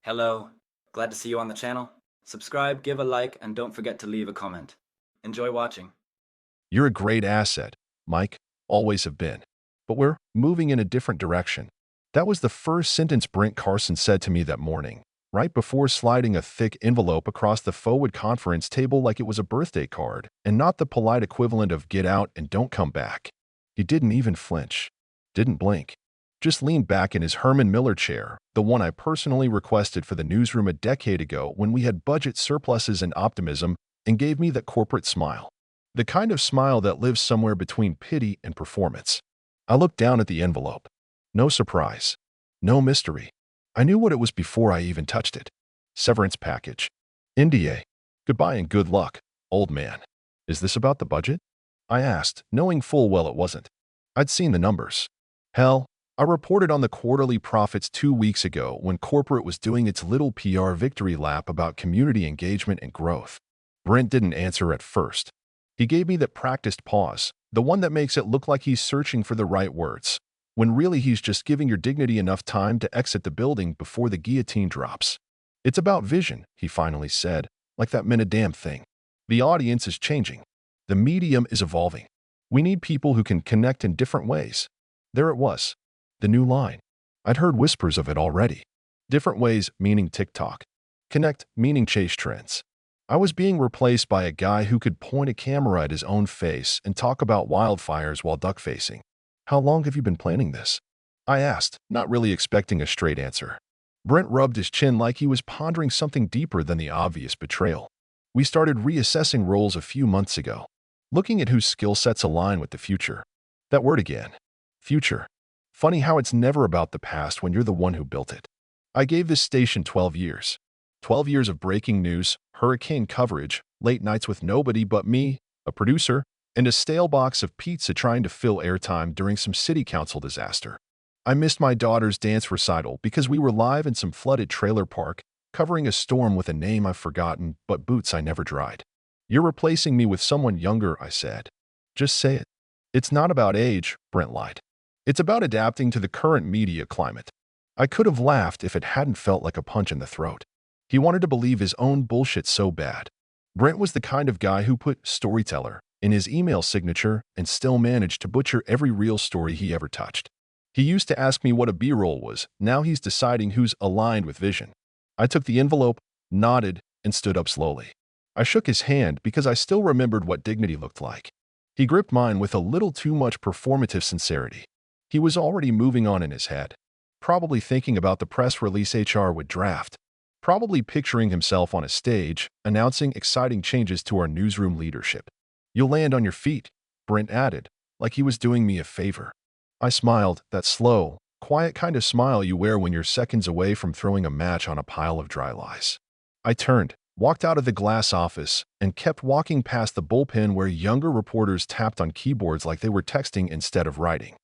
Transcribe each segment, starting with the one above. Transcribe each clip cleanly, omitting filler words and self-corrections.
Hello, glad to see you on the channel. Subscribe, give a like, and don't forget to leave a comment. Enjoy watching. You're a great asset, Mike. Always have been. But we're moving in a different direction. That was the first sentence Brent Carson said to me that morning, right before sliding a thick envelope across the forward conference table like it was a birthday card, and not the polite equivalent of get out and don't come back. He didn't even flinch. Didn't blink. Just leaned back in his Herman Miller chair, the one I personally requested for the newsroom a decade ago when we had budget surpluses and optimism, and gave me that corporate smile. The kind of smile that lives somewhere between pity and performance. I looked down at the envelope. No surprise. No mystery. I knew what it was before I even touched it. Severance package. NDA. Goodbye and good luck, old man. Is this about the budget? I asked, knowing full well it wasn't. I'd seen the numbers. Hell, I reported on the quarterly profits 2 weeks ago when corporate was doing its little PR victory lap about community engagement and growth. Brent didn't answer at first. He gave me that practiced pause, the one that makes it look like he's searching for the right words, when really he's just giving your dignity enough time to exit the building before the guillotine drops. It's about vision, he finally said, like that meant a damn thing. The audience is changing. The medium is evolving. We need people who can connect in different ways. There it was. The new line. I'd heard whispers of it already. Different ways meaning TikTok. Connect meaning chase trends. I was being replaced by a guy who could point a camera at his own face and talk about wildfires while duck-facing. How long have you been planning this? I asked, not really expecting a straight answer. Brent rubbed his chin like he was pondering something deeper than the obvious betrayal. We started reassessing roles a few months ago, looking at whose skill sets align with the future. That word again. Future. Funny how it's never about the past when you're the one who built it. I gave this station 12 years. 12 years of breaking news, hurricane coverage, late nights with nobody but me, a producer, and a stale box of pizza trying to fill airtime during some city council disaster. I missed my daughter's dance recital because we were live in some flooded trailer park, covering a storm with a name I've forgotten but boots I never dried. You're replacing me with someone younger, I said. Just say it. It's not about age, Brent lied. It's about adapting to the current media climate. I could have laughed if it hadn't felt like a punch in the throat. He wanted to believe his own bullshit so bad. Brent was the kind of guy who put storyteller in his email signature and still managed to butcher every real story he ever touched. He used to ask me what a B-roll was. Now he's deciding who's aligned with vision. I took the envelope, nodded, and stood up slowly. I shook his hand because I still remembered what dignity looked like. He gripped mine with a little too much performative sincerity. He was already moving on in his head, probably thinking about the press release HR would draft. Probably picturing himself on a stage, announcing exciting changes to our newsroom leadership. You'll land on your feet, Brent added, like he was doing me a favor. I smiled, that slow, quiet kind of smile you wear when you're seconds away from throwing a match on a pile of dry lies. I turned, walked out of the glass office, and kept walking past the bullpen where younger reporters tapped on keyboards like they were texting instead of writing.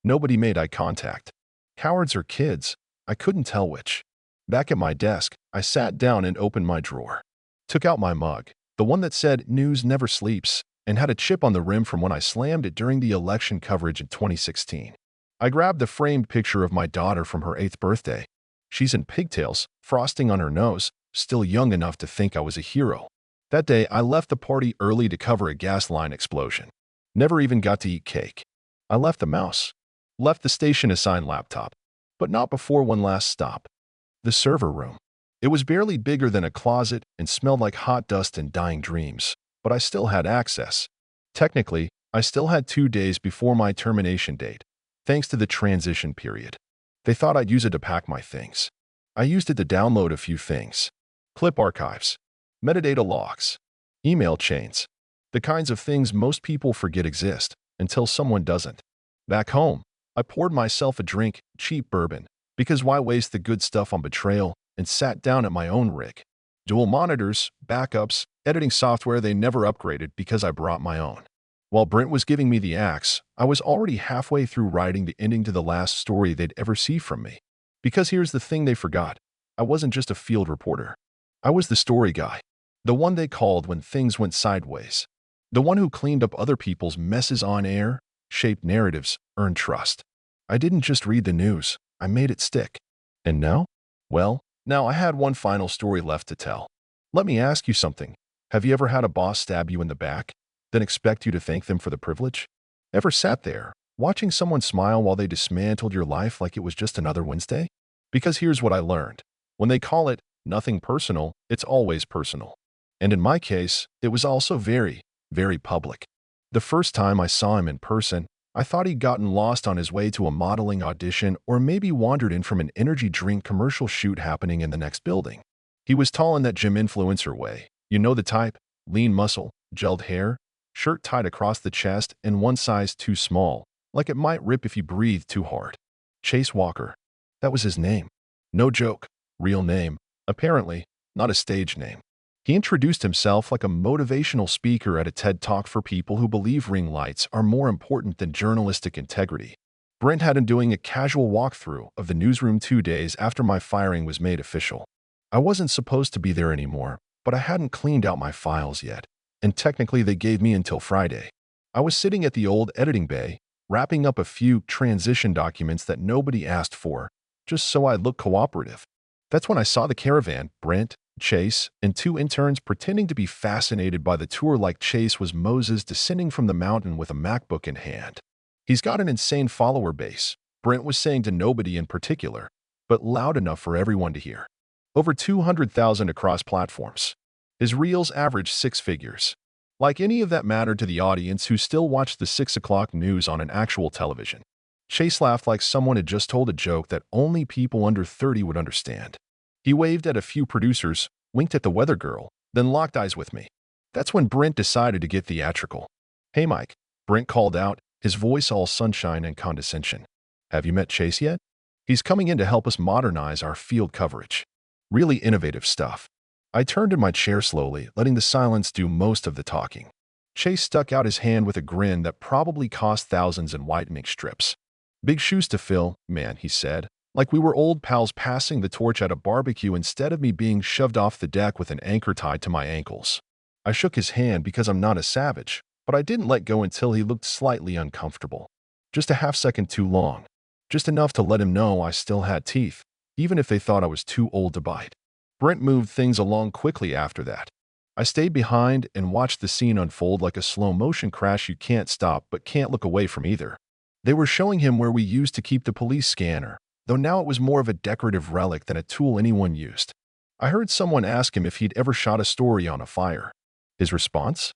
Nobody made eye contact. Cowards or kids, I couldn't tell which. Back at my desk, I sat down and opened my drawer. Took out my mug, the one that said "News Never Sleeps," and had a chip on the rim from when I slammed it during the election coverage in 2016. I grabbed the framed picture of my daughter from her 8th birthday. She's in pigtails, frosting on her nose, still young enough to think I was a hero. That day, I left the party early to cover a gas line explosion. Never even got to eat cake. I left the mouse. Left the station-assigned laptop. But not before one last stop. The server room. It was barely bigger than a closet and smelled like hot dust and dying dreams, but I still had access. Technically, I still had 2 days before my termination date, thanks to the transition period. They thought I'd use it to pack my things. I used it to download a few things. Clip archives, metadata logs, email chains, the kinds of things most people forget exist until someone doesn't. Back home, I poured myself a drink, cheap bourbon, because why waste the good stuff on betrayal, and sat down at my own rig. Dual monitors, backups, editing software they never upgraded because I brought my own. While Brent was giving me the axe, I was already halfway through writing the ending to the last story they'd ever see from me. Because here's the thing they forgot. I wasn't just a field reporter. I was the story guy. The one they called when things went sideways. The one who cleaned up other people's messes on air, shaped narratives, earned trust. I didn't just read the news. I made it stick. And now? Well, Now, I had one final story left to tell. Let me ask you something. Have you ever had a boss stab you in the back, then expect you to thank them for the privilege? Ever sat there, watching someone smile while they dismantled your life like it was just another Wednesday? Because here's what I learned. When they call it nothing personal, it's always personal. And in my case, it was also very, very public. The first time I saw him in person, I thought he'd gotten lost on his way to a modeling audition or maybe wandered in from an energy drink commercial shoot happening in the next building. He was tall in that gym influencer way. You know the type: lean muscle, gelled hair, shirt tied across the chest, and one size too small, like it might rip if you breathed too hard. Chase Walker. That was his name. No joke. Real name. Apparently, not a stage name. He introduced himself like a motivational speaker at a TED Talk for people who believe ring lights are more important than journalistic integrity. Brent had him doing a casual walkthrough of the newsroom 2 days after my firing was made official. I wasn't supposed to be there anymore, but I hadn't cleaned out my files yet, and technically they gave me until Friday. I was sitting at the old editing bay, wrapping up a few transition documents that nobody asked for, just so I'd look cooperative. That's when I saw the caravan, Brent, Chase, and two interns pretending to be fascinated by the tour like Chase was Moses descending from the mountain with a MacBook in hand. He's got an insane follower base, Brent was saying to nobody in particular, but loud enough for everyone to hear. Over 200,000 across platforms. His reels average 6 figures. Like any of that mattered to the audience who still watched the 6 o'clock news on an actual television. Chase laughed like someone had just told a joke that only people under 30 would understand. He waved at a few producers, winked at the weather girl, then locked eyes with me. That's when Brent decided to get theatrical. "Hey, Mike," Brent called out, his voice all sunshine and condescension. "Have you met Chase yet? He's coming in to help us modernize our field coverage. Really innovative stuff." I turned in my chair slowly, letting the silence do most of the talking. Chase stuck out his hand with a grin that probably cost thousands in whitening strips. "Big shoes to fill, man," he said, like we were old pals passing the torch at a barbecue instead of me being shoved off the deck with an anchor tied to my ankles. I shook his hand because I'm not a savage, but I didn't let go until he looked slightly uncomfortable. Just a half-second too long. Just enough to let him know I still had teeth, even if they thought I was too old to bite. Brent moved things along quickly after that. I stayed behind and watched the scene unfold like a slow-motion crash you can't stop but can't look away from either. They were showing him where we used to keep the police scanner, though now it was more of a decorative relic than a tool anyone used. I heard someone ask him if he'd ever shot a story on a fire. His response?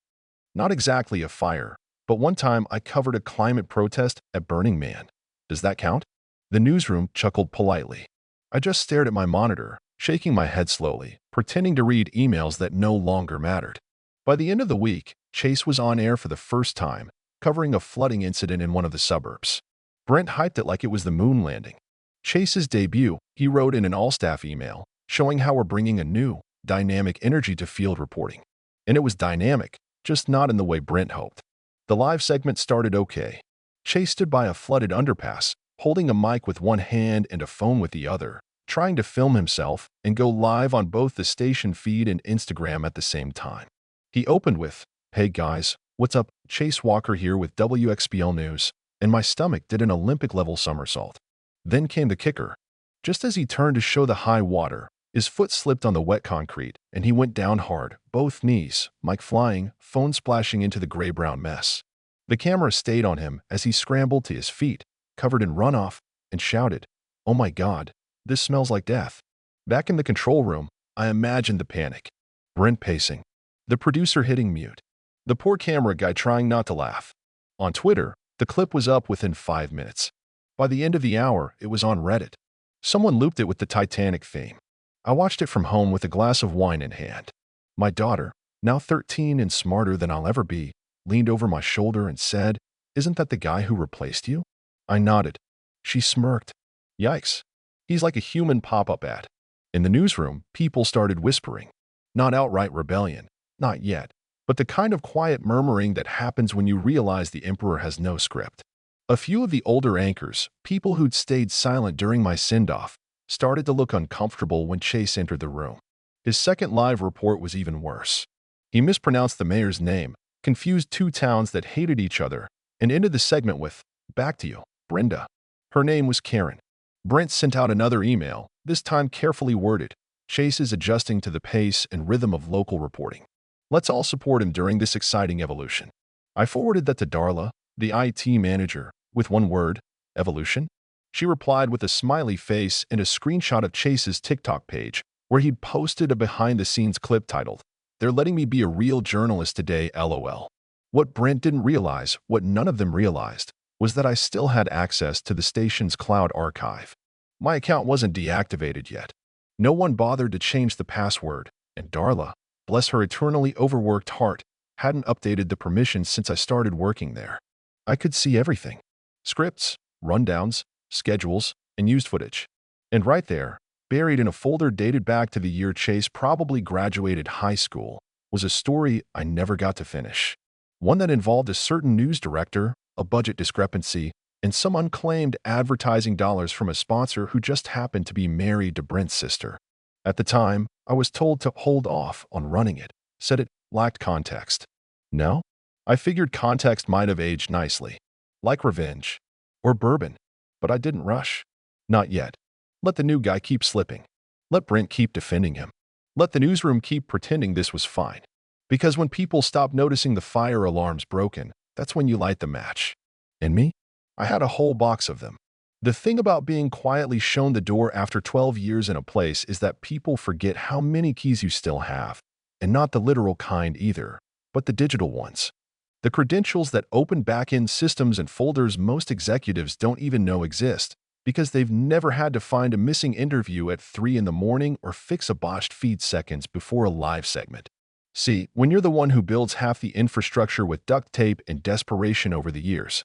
Not exactly a fire, but one time I covered a climate protest at Burning Man. Does that count? The newsroom chuckled politely. I just stared at my monitor, shaking my head slowly, pretending to read emails that no longer mattered. By the end of the week, Chase was on air for the first time, covering a flooding incident in one of the suburbs. Brent hyped it like it was the moon landing. Chase's debut, he wrote in an all-staff email, showing how we're bringing a new, dynamic energy to field reporting. And it was dynamic, just not in the way Brent hoped. The live segment started okay. Chase stood by a flooded underpass, holding a mic with one hand and a phone with the other, trying to film himself and go live on both the station feed and Instagram at the same time. He opened with, "Hey guys, what's up? Chase Walker here with WXBL News," and my stomach did an Olympic-level somersault. Then came the kicker. Just as he turned to show the high water, his foot slipped on the wet concrete, and he went down hard, both knees, mic flying, phone splashing into the gray-brown mess. The camera stayed on him as he scrambled to his feet, covered in runoff, and shouted, "Oh my God, this smells like death." Back in the control room, I imagined the panic. Brent pacing. The producer hitting mute. The poor camera guy trying not to laugh. On Twitter, the clip was up within 5 minutes. By the end of the hour, it was on Reddit. Someone looped it with the Titanic theme. I watched it from home with a glass of wine in hand. My daughter, now 13 and smarter than I'll ever be, leaned over my shoulder and said, "Isn't that the guy who replaced you?" I nodded. She smirked. Yikes. He's like a human pop-up ad. In the newsroom, people started whispering. Not outright rebellion. Not yet. But the kind of quiet murmuring that happens when you realize the emperor has no script. A few of the older anchors, people who'd stayed silent during my send-off, started to look uncomfortable when Chase entered the room. His second live report was even worse. He mispronounced the mayor's name, confused two towns that hated each other, and ended the segment with, "Back to you, Brenda." Her name was Karen. Brent sent out another email, this time carefully worded. Chase is adjusting to the pace and rhythm of local reporting. Let's all support him during this exciting evolution. I forwarded that to Darla, the IT manager, with one word, evolution. She replied with a smiley face and a screenshot of Chase's TikTok page, where he'd posted a behind-the-scenes clip titled, "They're letting me be a real journalist today, LOL." What Brent didn't realize, what none of them realized, was that I still had access to the station's cloud archive. My account wasn't deactivated yet. No one bothered to change the password, and Darla, bless her eternally overworked heart, hadn't updated the permissions since I started working there. I could see everything. Scripts, rundowns, schedules, and used footage. And right there, buried in a folder dated back to the year Chase probably graduated high school, was a story I never got to finish. One that involved a certain news director, a budget discrepancy, and some unclaimed advertising dollars from a sponsor who just happened to be married to Brent's sister. At the time, I was told to hold off on running it, said it lacked context. No? I figured context might have aged nicely. Like revenge. Or bourbon. But I didn't rush. Not yet. Let the new guy keep slipping. Let Brent keep defending him. Let the newsroom keep pretending this was fine. Because when people stop noticing the fire alarms broken, that's when you light the match. And me? I had a whole box of them. The thing about being quietly shown the door after 12 years in a place is that people forget how many keys you still have. And not the literal kind either, but the digital ones. The credentials that open back-end systems and folders most executives don't even know exist, because they've never had to find a missing interview at 3 in the morning or fix a botched feed seconds before a live segment. See, when you're the one who builds half the infrastructure with duct tape and desperation over the years,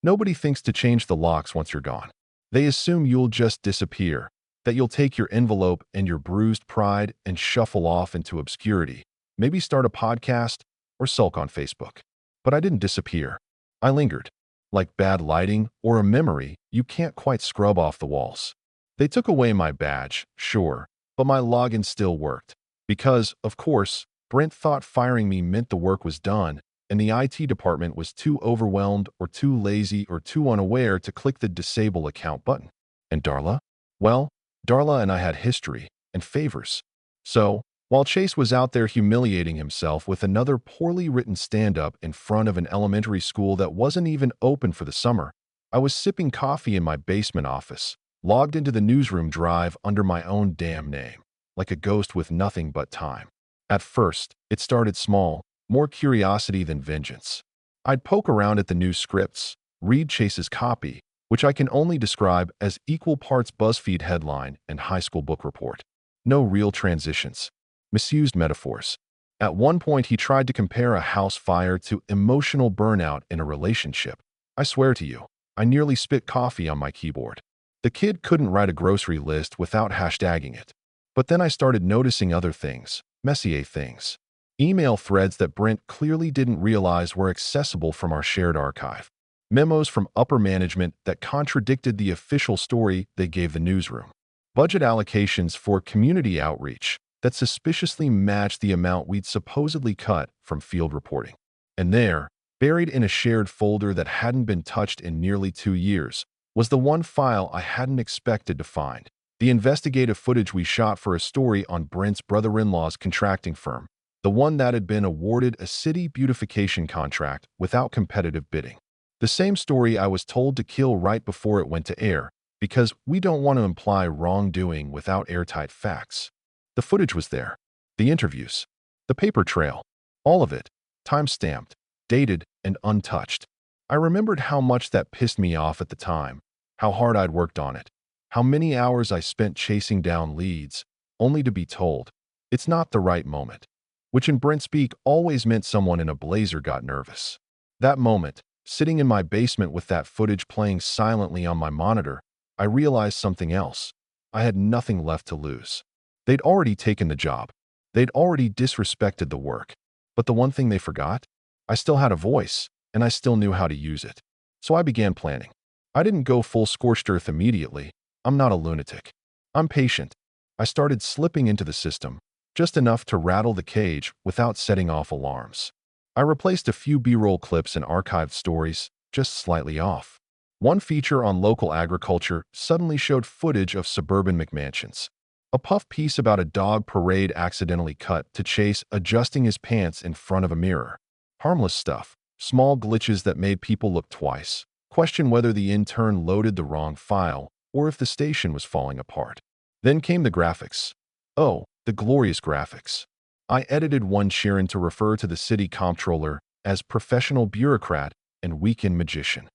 nobody thinks to change the locks once you're gone. They assume you'll just disappear, that you'll take your envelope and your bruised pride and shuffle off into obscurity, maybe start a podcast or sulk on Facebook. But I didn't disappear. I lingered. Like bad lighting or a memory you can't quite scrub off the walls. They took away my badge, sure, but my login still worked. Because, of course, Brent thought firing me meant the work was done, and the IT department was too overwhelmed or too lazy or too unaware to click the disable account button. And Darla? Well, Darla and I had history and favors. So, while Chase was out there humiliating himself with another poorly written stand-up in front of an elementary school that wasn't even open for the summer, I was sipping coffee in my basement office, logged into the newsroom drive under my own damn name, like a ghost with nothing but time. At first, it started small, more curiosity than vengeance. I'd poke around at the news scripts, read Chase's copy, which I can only describe as equal parts BuzzFeed headline and high school book report. No real transitions. Misused metaphors. At one point, he tried to compare a house fire to emotional burnout in a relationship. I swear to you, I nearly spit coffee on my keyboard. The kid couldn't write a grocery list without hashtagging it. But then I started noticing other things, Messier things. Email threads that Brent clearly didn't realize were accessible from our shared archive. Memos from upper management that contradicted the official story they gave the newsroom. Budget allocations for community outreach that suspiciously matched the amount we'd supposedly cut from field reporting. And there, buried in a shared folder that hadn't been touched in nearly 2 years, was the one file I hadn't expected to find. The investigative footage we shot for a story on Brent's brother-in-law's contracting firm, the one that had been awarded a city beautification contract without competitive bidding. The same story I was told to kill right before it went to air, because we don't want to imply wrongdoing without airtight facts. The footage was there. The interviews. The paper trail. All of it. Time-stamped, dated, and untouched. I remembered how much that pissed me off at the time, how hard I'd worked on it, how many hours I spent chasing down leads, only to be told, it's not the right moment. Which in Brent speak always meant someone in a blazer got nervous. That moment, sitting in my basement with that footage playing silently on my monitor, I realized something else. I had nothing left to lose. They'd already taken the job. They'd already disrespected the work. But the one thing they forgot? I still had a voice, and I still knew how to use it. So I began planning. I didn't go full scorched earth immediately. I'm not a lunatic. I'm patient. I started slipping into the system, just enough to rattle the cage without setting off alarms. I replaced a few B-roll clips and archived stories, just slightly off. One feature on local agriculture suddenly showed footage of suburban McMansions. A puff piece about a dog parade accidentally cut to Chase adjusting his pants in front of a mirror. Harmless stuff, small glitches that made people look twice, question whether the intern loaded the wrong file or if the station was falling apart. Then came the graphics. Oh, the glorious graphics. I edited one Sharon to refer to the city comptroller as professional bureaucrat and weekend magician.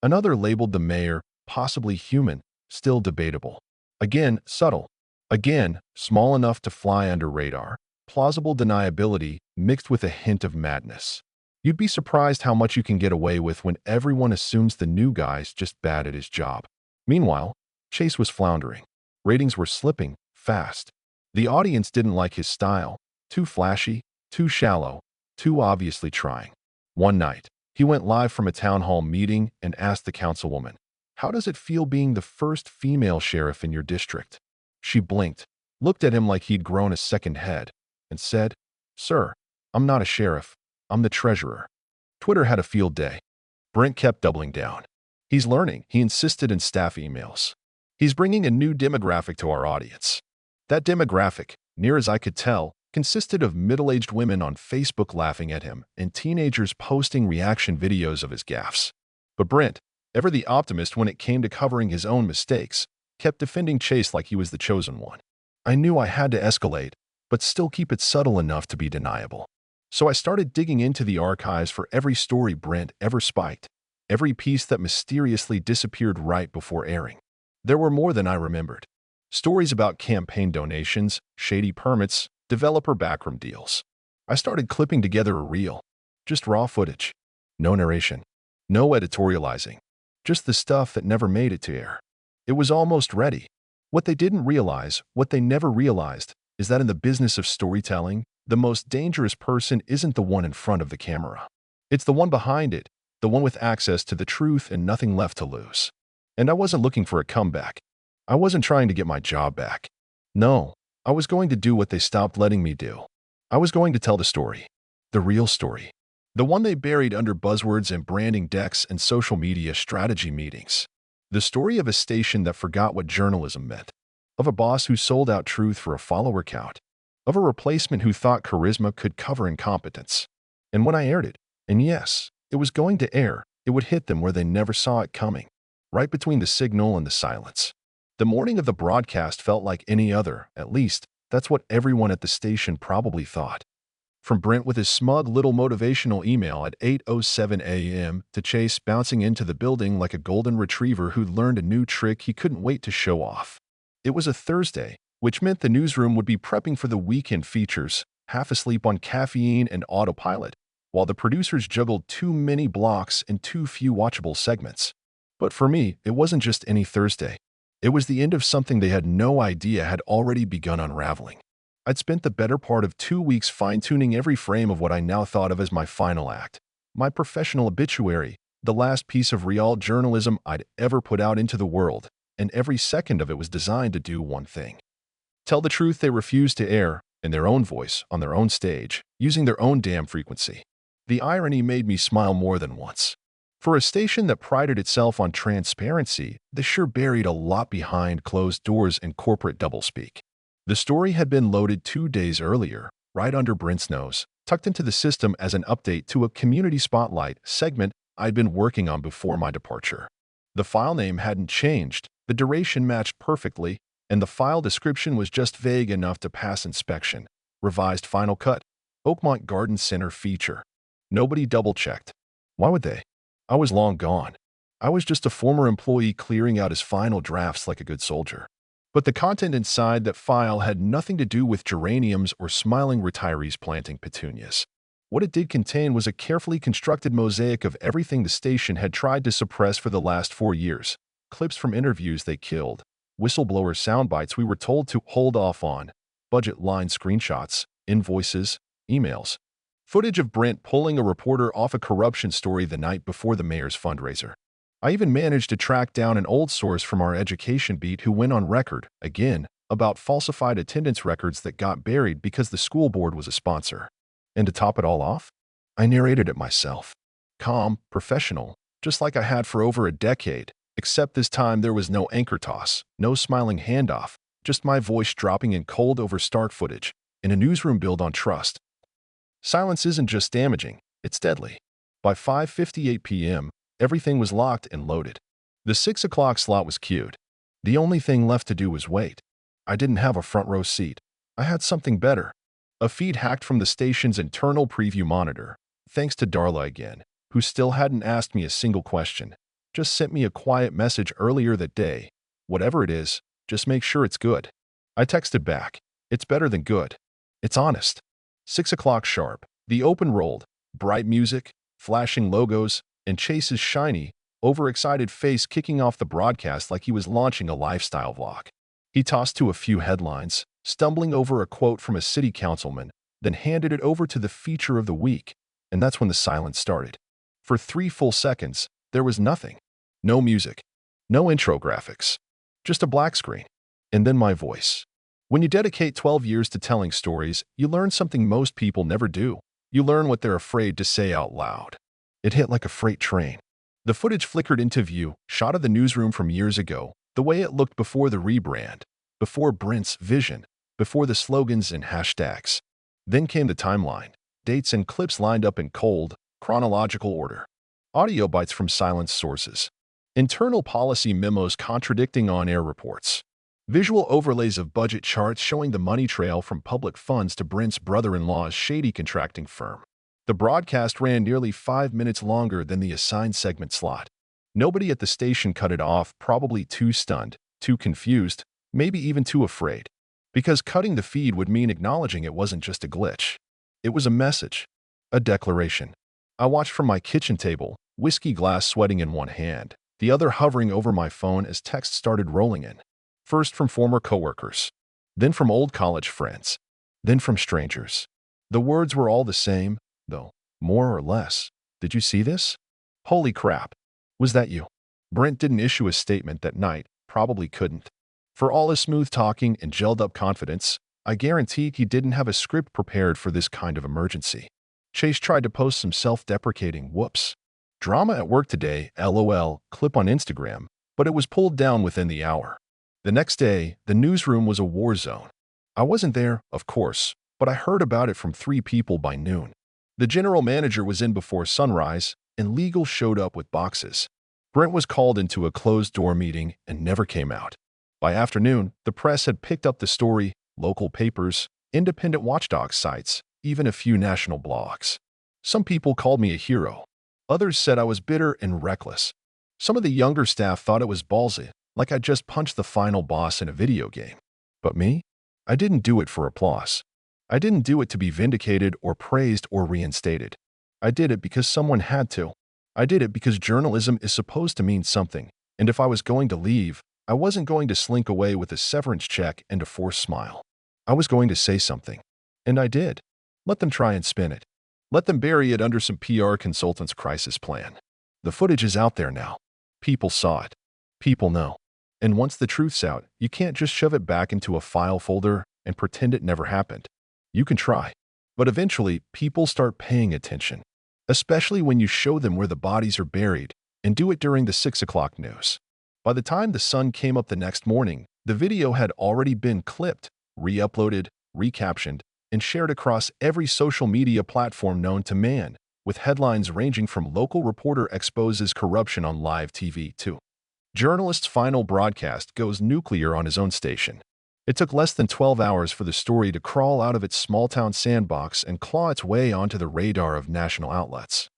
Another labeled the mayor possibly human, still debatable. Again, subtle. Again, small enough to fly under radar. Plausible deniability mixed with a hint of madness. You'd be surprised how much you can get away with when everyone assumes the new guy's just bad at his job. Meanwhile, Chase was floundering. Ratings were slipping fast. The audience didn't like his style. Too flashy, too shallow, too obviously trying. One night, he went live from a town hall meeting and asked the councilwoman, "How does it feel being the first female sheriff in your district?" She blinked, looked at him like he'd grown a second head, and said, "Sir, I'm not a sheriff. I'm the treasurer." Twitter had a field day. Brent kept doubling down. "He's learning," he insisted in staff emails. "He's bringing a new demographic to our audience." That demographic, near as I could tell, consisted of middle-aged women on Facebook laughing at him and teenagers posting reaction videos of his gaffes. But Brent, ever the optimist when it came to covering his own mistakes, kept defending Chase like he was the chosen one. I knew I had to escalate, but still keep it subtle enough to be deniable. So I started digging into the archives for every story Brent ever spiked, every piece that mysteriously disappeared right before airing. There were more than I remembered. Stories about campaign donations, shady permits, developer backroom deals. I started clipping together a reel. Just raw footage. No narration. No editorializing. Just the stuff that never made it to air. It was almost ready. What they didn't realize, what they never realized, is that in the business of storytelling, the most dangerous person isn't the one in front of the camera. It's the one behind it, the one with access to the truth and nothing left to lose. And I wasn't looking for a comeback. I wasn't trying to get my job back. No, I was going to do what they stopped letting me do. I was going to tell the story. The real story. The one they buried under buzzwords and branding decks and social media strategy meetings. The story of a station that forgot what journalism meant. Of a boss who sold out truth for a follower count. Of a replacement who thought charisma could cover incompetence. And when I aired it, and yes, it was going to air, it would hit them where they never saw it coming. Right between the signal and the silence. The morning of the broadcast felt like any other, at least, that's what everyone at the station probably thought. From Brent with his smug little motivational email at 8:07 a.m. to Chase bouncing into the building like a golden retriever who'd learned a new trick he couldn't wait to show off. It was a Thursday, which meant the newsroom would be prepping for the weekend features, half asleep on caffeine and autopilot, while the producers juggled too many blocks and too few watchable segments. But for me, it wasn't just any Thursday. It was the end of something they had no idea had already begun unraveling. I'd spent the better part of 2 weeks fine-tuning every frame of what I now thought of as my final act, my professional obituary, the last piece of real journalism I'd ever put out into the world, and every second of it was designed to do one thing. Tell the truth they refused to air, in their own voice, on their own stage, using their own damn frequency. The irony made me smile more than once. For a station that prided itself on transparency, they sure buried a lot behind closed doors and corporate doublespeak. The story had been loaded 2 days earlier, right under Brent's nose, tucked into the system as an update to a Community Spotlight segment I'd been working on before my departure. The file name hadn't changed, the duration matched perfectly, and the file description was just vague enough to pass inspection. Revised Final Cut, Oakmont Garden Center feature. Nobody double-checked. Why would they? I was long gone. I was just a former employee clearing out his final drafts like a good soldier. But the content inside that file had nothing to do with geraniums or smiling retirees planting petunias. What it did contain was a carefully constructed mosaic of everything the station had tried to suppress for the last 4 years. Clips from interviews they killed, whistleblower soundbites we were told to hold off on, budget line screenshots, invoices, emails. Footage of Brent pulling a reporter off a corruption story the night before the mayor's fundraiser. I even managed to track down an old source from our education beat who went on record, again, about falsified attendance records that got buried because the school board was a sponsor. And to top it all off, I narrated it myself. Calm, professional, just like I had for over a decade, except this time there was no anchor toss, no smiling handoff, just my voice dropping in cold over stark footage, in a newsroom built on trust. Silence isn't just damaging, it's deadly. By 5:58 p.m., everything was locked and loaded. The 6 o'clock slot was queued. The only thing left to do was wait. I didn't have a front row seat. I had something better. A feed hacked from the station's internal preview monitor, thanks to Darla again, who still hadn't asked me a single question. Just sent me a quiet message earlier that day. Whatever it is, just make sure it's good. I texted back. It's better than good. It's honest. 6 o'clock sharp. The open rolled. Bright music, flashing logos, and Chase's shiny, overexcited face kicking off the broadcast like he was launching a lifestyle vlog. He tossed to a few headlines, stumbling over a quote from a city councilman, then handed it over to the feature of the week, and that's when the silence started. For 3 full seconds, there was nothing. No music. No intro graphics. Just a black screen. And then my voice. When you dedicate 12 years to telling stories, you learn something most people never do. You learn what they're afraid to say out loud. It hit like a freight train. The footage flickered into view, shot of the newsroom from years ago, the way it looked before the rebrand, before Brent's vision, before the slogans and hashtags. Then came the timeline, dates and clips lined up in cold, chronological order. Audio bites from silenced sources. Internal policy memos contradicting on-air reports. Visual overlays of budget charts showing the money trail from public funds to Brent's brother-in-law's shady contracting firm. The broadcast ran nearly 5 minutes longer than the assigned segment slot. Nobody at the station cut it off, probably too stunned, too confused, maybe even too afraid. Because cutting the feed would mean acknowledging it wasn't just a glitch. It was a message, a declaration. I watched from my kitchen table, whiskey glass sweating in one hand, the other hovering over my phone as texts started rolling in. First from former coworkers, then from old college friends, then from strangers. The words were all the same, though, more or less. Did you see this? Holy crap. Was that you? Brent didn't issue a statement that night, probably couldn't. For all his smooth talking and gelled-up confidence, I guaranteed he didn't have a script prepared for this kind of emergency. Chase tried to post some self-deprecating whoops. Drama at work today, LOL, clip on Instagram, but it was pulled down within the hour. The next day, the newsroom was a war zone. I wasn't there, of course, but I heard about it from 3 people by noon. The general manager was in before sunrise, and legal showed up with boxes. Brent was called into a closed-door meeting and never came out. By afternoon, the press had picked up the story, local papers, independent watchdog sites, even a few national blogs. Some people called me a hero. Others said I was bitter and reckless. Some of the younger staff thought it was ballsy, like I just punched the final boss in a video game. But me? I didn't do it for applause. I didn't do it to be vindicated or praised or reinstated. I did it because someone had to. I did it because journalism is supposed to mean something, and if I was going to leave, I wasn't going to slink away with a severance check and a forced smile. I was going to say something. And I did. Let them try and spin it. Let them bury it under some PR consultant's crisis plan. The footage is out there now. People saw it. People know. And once the truth's out, you can't just shove it back into a file folder and pretend it never happened. You can try. But eventually, people start paying attention. Especially when you show them where the bodies are buried, and do it during the 6 o'clock news. By the time the sun came up the next morning, the video had already been clipped, re-uploaded, recaptioned, and shared across every social media platform known to man, with headlines ranging from local reporter exposes corruption on live TV to journalist's final broadcast goes nuclear on his own station. It took less than 12 hours for the story to crawl out of its small-town sandbox and claw its way onto the radar of national outlets.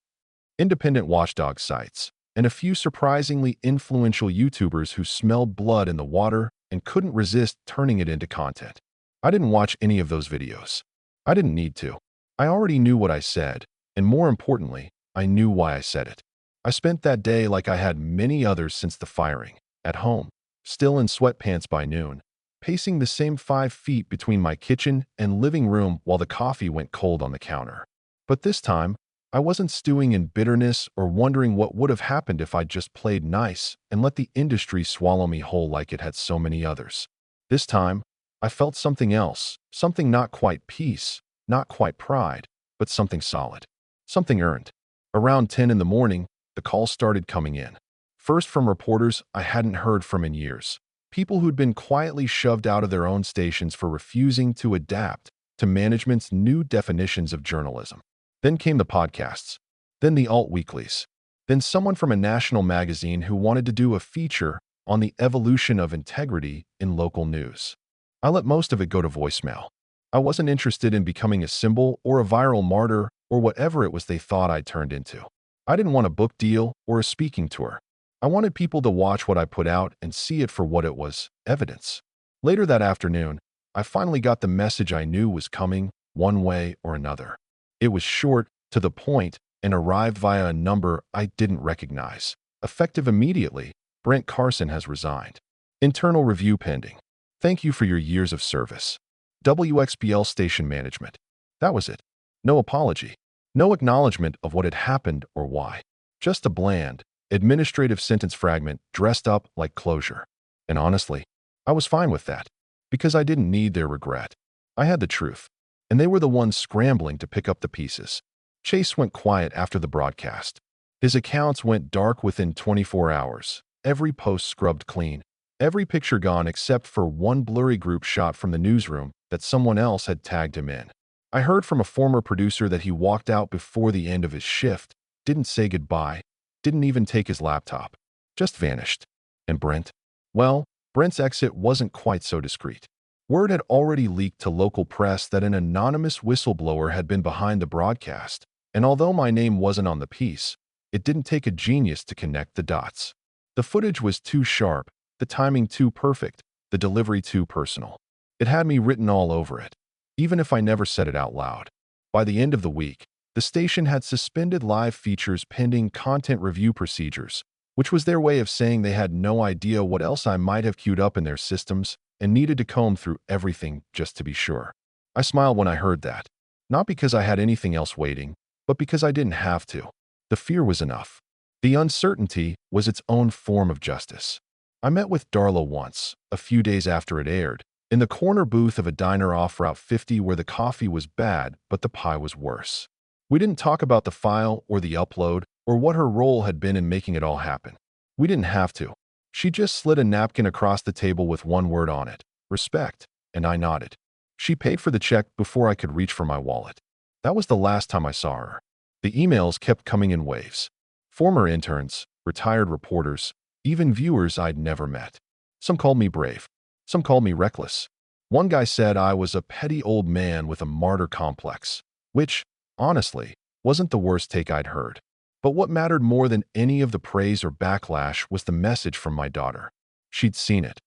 Independent watchdog sites, and a few surprisingly influential YouTubers who smelled blood in the water and couldn't resist turning it into content. I didn't watch any of those videos. I didn't need to. I already knew what I said, and more importantly, I knew why I said it. I spent that day like I had many others since the firing, at home, still in sweatpants by noon, pacing the same 5 feet between my kitchen and living room while the coffee went cold on the counter. But this time, I wasn't stewing in bitterness or wondering what would have happened if I'd just played nice and let the industry swallow me whole like it had so many others. This time, I felt something else, something not quite peace, not quite pride, but something solid, something earned. Around 10 in the morning, the calls started coming in. First from reporters I hadn't heard from in years. People who'd been quietly shoved out of their own stations for refusing to adapt to management's new definitions of journalism. Then came the podcasts. Then the alt weeklies. Then someone from a national magazine who wanted to do a feature on the evolution of integrity in local news. I let most of it go to voicemail. I wasn't interested in becoming a symbol or a viral martyr or whatever it was they thought I'd turned into. I didn't want a book deal or a speaking tour. I wanted people to watch what I put out and see it for what it was, evidence. Later that afternoon, I finally got the message I knew was coming, one way or another. It was short, to the point, and arrived via a number I didn't recognize. Effective immediately, Brent Carson has resigned. Internal review pending. Thank you for your years of service. WXBL station management. That was it. No apology. No acknowledgement of what had happened or why. Just a bland, administrative sentence fragment dressed up like closure. And honestly, I was fine with that, because I didn't need their regret. I had the truth, and they were the ones scrambling to pick up the pieces. Chase went quiet after the broadcast. His accounts went dark within 24 hours, every post scrubbed clean, every picture gone except for one blurry group shot from the newsroom that someone else had tagged him in. I heard from a former producer that he walked out before the end of his shift, didn't say goodbye, didn't even take his laptop, just vanished. And Brent? Well, Brent's exit wasn't quite so discreet. Word had already leaked to local press that an anonymous whistleblower had been behind the broadcast, and although my name wasn't on the piece, it didn't take a genius to connect the dots. The footage was too sharp, the timing too perfect, the delivery too personal. It had me written all over it, even if I never said it out loud. By the end of the week, the station had suspended live features pending content review procedures, which was their way of saying they had no idea what else I might have queued up in their systems and needed to comb through everything just to be sure. I smiled when I heard that, not because I had anything else waiting, but because I didn't have to. The fear was enough. The uncertainty was its own form of justice. I met with Darla once, a few days after it aired, in the corner booth of a diner off Route 50 where the coffee was bad but the pie was worse. We didn't talk about the file or the upload or what her role had been in making it all happen. We didn't have to. She just slid a napkin across the table with one word on it, respect, and I nodded. She paid for the check before I could reach for my wallet. That was the last time I saw her. The emails kept coming in waves. Former interns, retired reporters, even viewers I'd never met. Some called me brave. Some called me reckless. One guy said I was a petty old man with a martyr complex, which, honestly, wasn't the worst take I'd heard. But what mattered more than any of the praise or backlash was the message from my daughter. She'd seen it.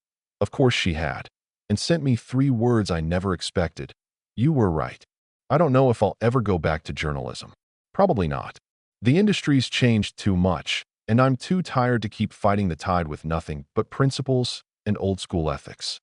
Of course she had. And sent me 3 words I never expected. You were right. I don't know if I'll ever go back to journalism. Probably not. The industry's changed too much, and I'm too tired to keep fighting the tide with nothing but principles and old-school ethics.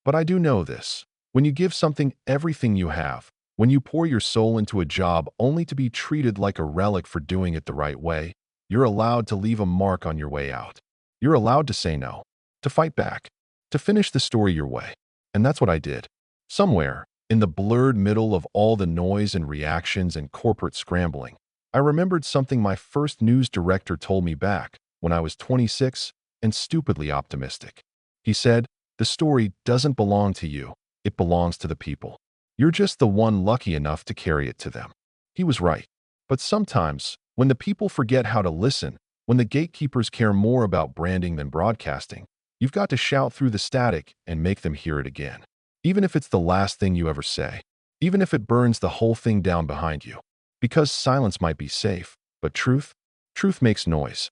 But I do know this. When you give something everything you have, when you pour your soul into a job only to be treated like a relic for doing it the right way, you're allowed to leave a mark on your way out. You're allowed to say no, to fight back, to finish the story your way. And that's what I did. Somewhere, in the blurred middle of all the noise and reactions and corporate scrambling, I remembered something my first news director told me back when I was 26 and stupidly optimistic. He said, "The story doesn't belong to you. It belongs to the people. You're just the one lucky enough to carry it to them." He was right. But sometimes, when the people forget how to listen, when the gatekeepers care more about branding than broadcasting, you've got to shout through the static and make them hear it again. Even if it's the last thing you ever say. Even if it burns the whole thing down behind you. Because silence might be safe, but truth makes noise.